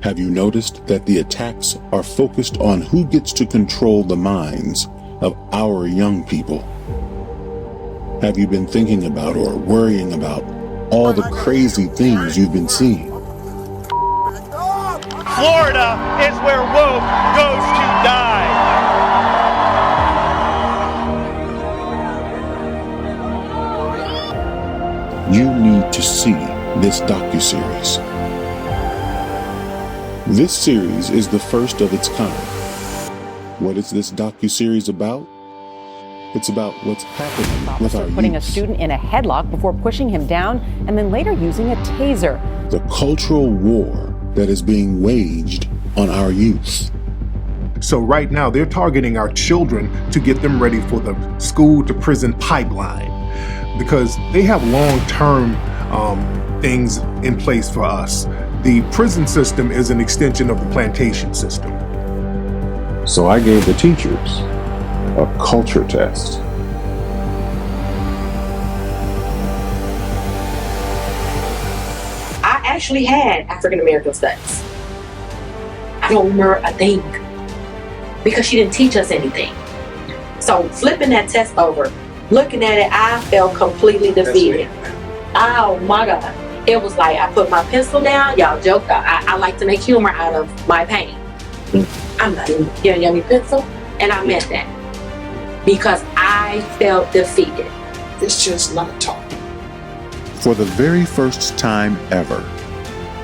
Have you noticed that the attacks are focused on who gets to control the minds of our young people? Have you been thinking about or worrying about all the crazy things you've been seeing? Florida is where woke goes to die. You need to see this docuseries. This series is the first of its kind. What is this docuseries about? It's about what's happening with our putting youth. a student in a headlock before pushing him down and then later using a taser. The cultural war that is being waged on our youth. So right now they're targeting our children to get them ready for the school to prison pipeline because they have long-term things in place for us. The prison system is an extension of the plantation system. So I gave the teachers a culture test. I actually had African American studies. I don't remember a thing because she didn't teach us anything. So flipping that test over, looking at it, I felt completely defeated. Oh my God. It was like I put my pencil down, y'all joke. I like to make humor out of my pain. I'm not even giving you a pencil, and I meant that because I felt defeated. It's just not talk. For the very first time ever,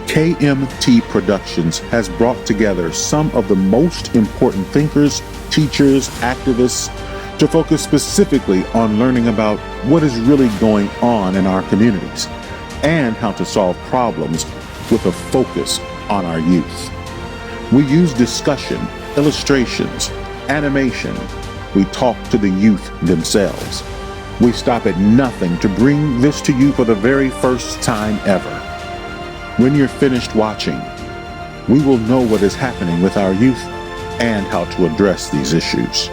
KMT Productions has brought together some of the most important thinkers, teachers, activists to focus specifically on learning about what is really going on in our communities and how to solve problems with a focus on our youth. We use discussion, illustrations, animation. We talk to the youth themselves. We stop at nothing to bring this to you for the very first time ever. When you're finished watching, we will know what is happening with our youth and how to address these issues.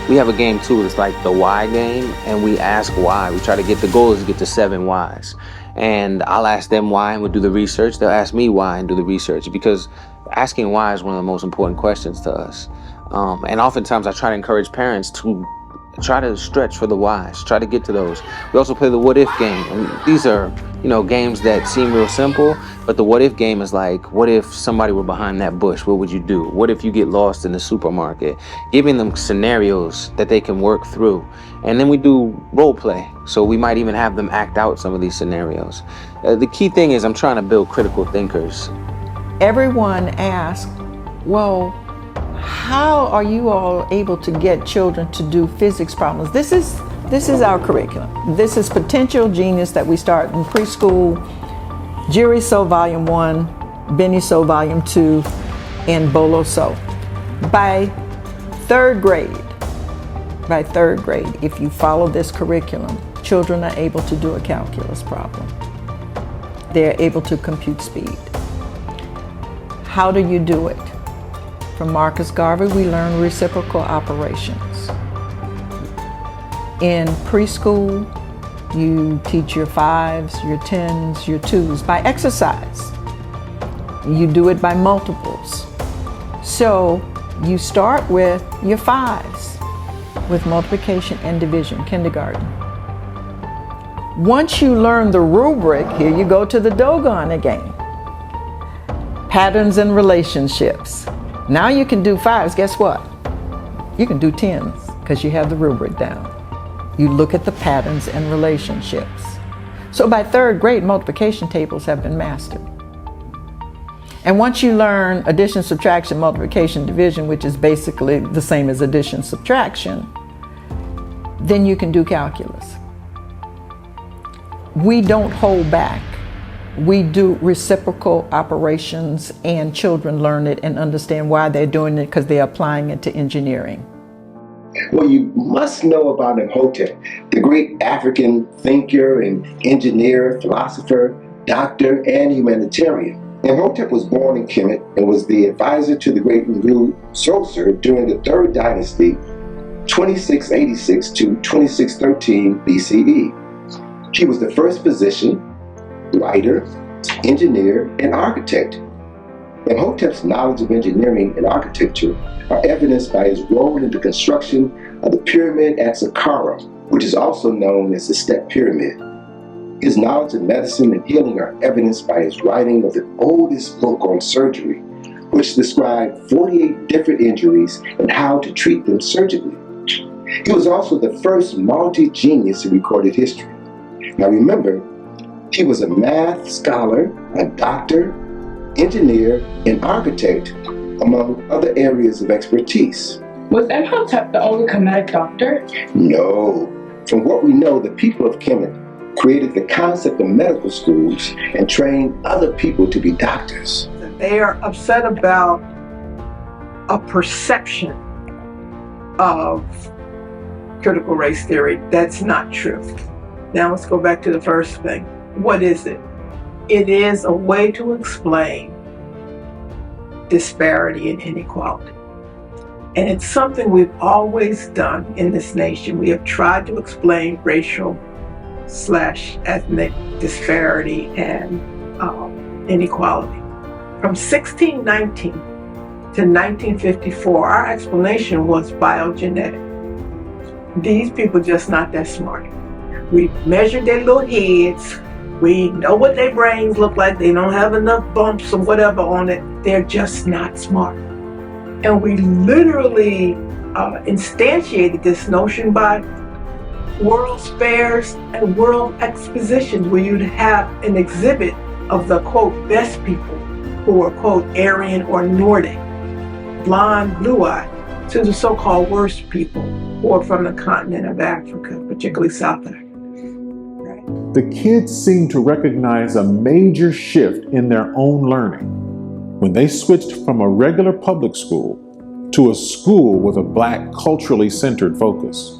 We have a game too, it's like the why game, and we ask why. We try to the goal is to get to 7 whys. And I'll ask them why and we'll do the research. They'll ask me why and do the research, because asking why is one of the most important questions to us. And oftentimes I try to encourage parents to try to stretch for the whys, try to get to those. We also play the what if game. And these are, games that seem real simple, but the what if game is like, what if somebody were behind that bush? What would you do? What if you get lost in the supermarket? Giving them scenarios that they can work through. And then we do role play. So we might even have them act out some of these scenarios. The key thing is I'm trying to build critical thinkers. Everyone asks, well, how are you all able to get children to do physics problems? This is our curriculum. This is Potential Genius that we start in preschool, Jerry So Volume 1, Benny So Volume 2, and Bolo So. By third grade, if you follow this curriculum, children are able to do a calculus problem. They're able to compute speed. How do you do it? From Marcus Garvey, we learn reciprocal operations. In preschool, you teach your 5s, your 10s, your 2s by exercise. You do it by multiples. So you start with your 5s, with multiplication and division, kindergarten. Once you learn the rubric, here you go to the Dogon again. Patterns and relationships. Now you can do 5s, guess what? You can do 10s because you have the rubric down. You look at the patterns and relationships. So by third grade, multiplication tables have been mastered. And once you learn addition, subtraction, multiplication, division, which is basically the same as addition, subtraction, then you can do calculus. We don't hold back. We do reciprocal operations, and children learn it and understand why they're doing it because they're applying it to engineering. Well, you must know about Imhotep, the great African thinker and engineer, philosopher, doctor, and humanitarian. Imhotep was born in Kemet and was the advisor to the great Ngu Soser during the Third Dynasty, 2686 to 2613 BCE. He was the first physician, writer, engineer, and architect. Imhotep's knowledge of engineering and architecture are evidenced by his role in the construction of the pyramid at Saqqara, which is also known as the Step Pyramid. His knowledge of medicine and healing are evidenced by his writing of the oldest book on surgery, which described 48 different injuries and how to treat them surgically. He was also the first multi-genius in recorded history. Now remember, he was a math scholar, a doctor, engineer, and architect, among other areas of expertise. Was Imhotep the only Kemetic doctor? No. From what we know, the people of Kemet created the concept of medical schools and trained other people to be doctors. They are upset about a perception of critical race theory. That's not true. Now let's go back to the first thing. What is it? It is a way to explain disparity and inequality. And it's something we've always done in this nation. We have tried to explain racial/ethnic disparity and inequality. From 1619 to 1954, our explanation was biogenetic. These people just not that smart. We measured their little heads. We know what their brains look like. They don't have enough bumps or whatever on it. They're just not smart. And we literally instantiated this notion by World's Fairs and World Expositions, where you'd have an exhibit of the, quote, best people who were, quote, Aryan or Nordic, blonde, blue-eyed, to the so-called worst people who are from the continent of Africa, particularly South Africa. The kids seemed to recognize a major shift in their own learning when they switched from a regular public school to a school with a Black, culturally centered focus.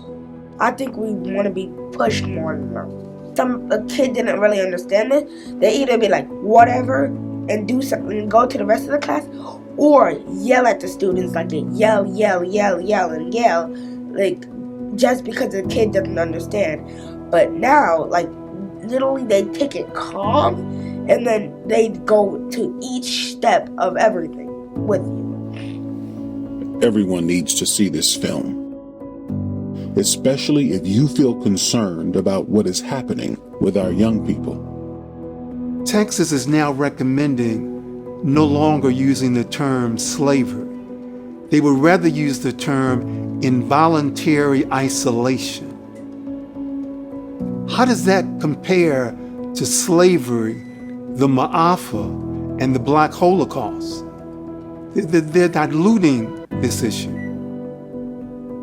I think we want to be pushed more and more. A kid didn't really understand it. They either be like, whatever, and do something and go to the rest of the class, or yell at the students, like they yell, like just because the kid doesn't understand. But now, like, literally they take it calm and then they go to each step of everything with you. Everyone needs to see this film, especially if you feel concerned about what is happening with our young people. Texas is now recommending no longer using the term slavery. They would rather use the term involuntary isolation. How does that compare to slavery, the Ma'afa, and the Black Holocaust? They're diluting this issue.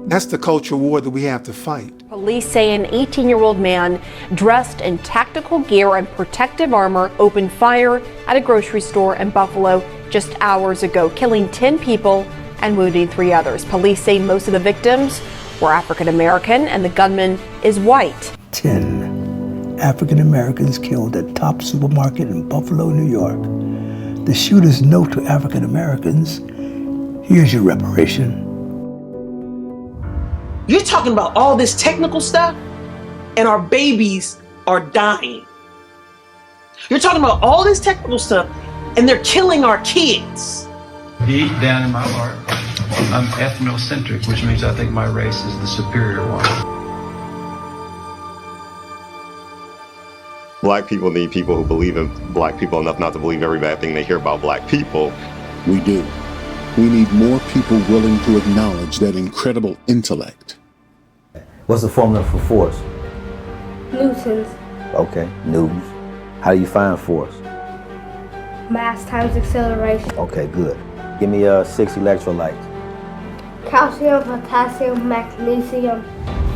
That's the culture war that we have to fight. Police say an 18-year-old man dressed in tactical gear and protective armor opened fire at a grocery store in Buffalo just hours ago, killing 10 people and wounding 3 others. Police say most of the victims were African American and the gunman is white. 10 African Americans killed at Top Supermarket in Buffalo, New York. The shooter's note to African Americans: here's your reparation. You're talking about all this technical stuff, and our babies are dying. You're talking about all this technical stuff, and they're killing our kids. Deep down in my heart, I'm ethnocentric, which means I think my race is the superior one. Black people need people who believe in black people enough not to believe every bad thing they hear about black people. We do. We need more people willing to acknowledge that incredible intellect. What's the formula for force? Newtons. Okay, Newtons. How do you find force? Mass times acceleration. Okay, good. Give me 6 electrolytes. Calcium, potassium, magnesium,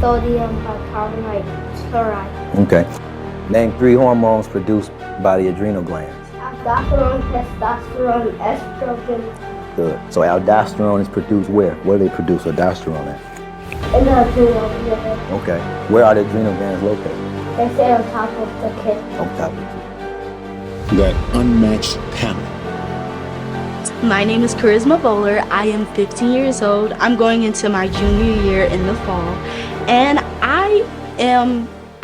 sodium, bicarbonate, chloride. Okay. Name 3 hormones produced by the adrenal glands. Aldosterone, testosterone, estrogen. Good. So aldosterone is produced where? Where do they produce aldosterone at? In the adrenal gland. Okay. Where are the adrenal glands located? They stay on top of the kid. On top of the kid. That unmatched talent. My name is Charisma Bowler. I am 15 years old. I'm going into my junior year in the fall. And I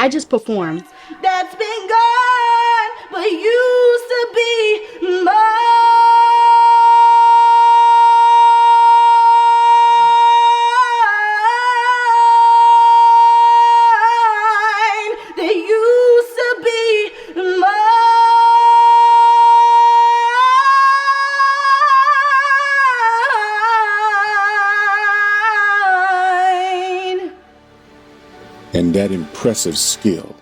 just perform. That's been gone, but used to be mine. that impressive skill.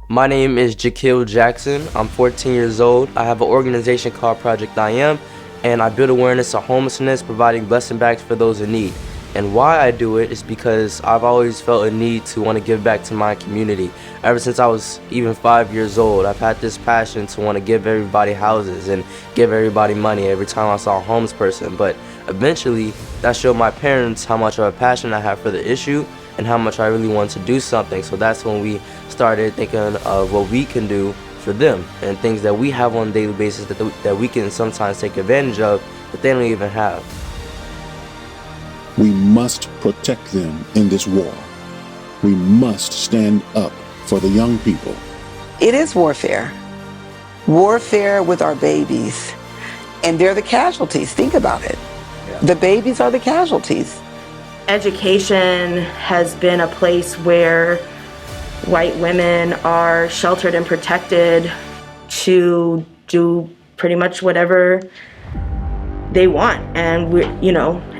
My name is Jaquil Jackson. I'm 14 years old. I have an organization called Project I Am, and I build awareness of homelessness, providing blessing bags for those in need. And why I do it is because I've always felt a need to want to give back to my community. Ever since I was even 5 years old, I've had this passion to want to give everybody houses and give everybody money every time I saw a homeless person. But eventually, that showed my parents how much of a passion I have for the issue and how much I really want to do something. So that's when we started thinking of what we can do for them and things that we have on a daily basis that we can sometimes take advantage of that they don't even have. We must protect them in this war. We must stand up for the young people. It is warfare. Warfare with our babies. And they're the casualties. Think about it. The babies are the casualties. Education has been a place where white women are sheltered and protected to do pretty much whatever they want. And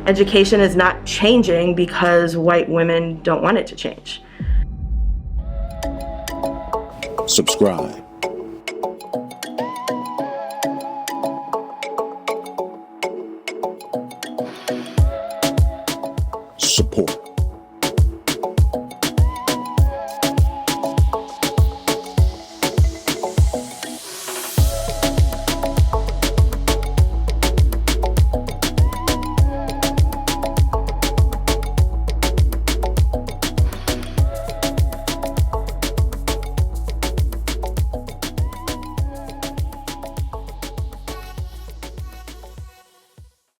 education is not changing because white women don't want it to change. Subscribe. Support.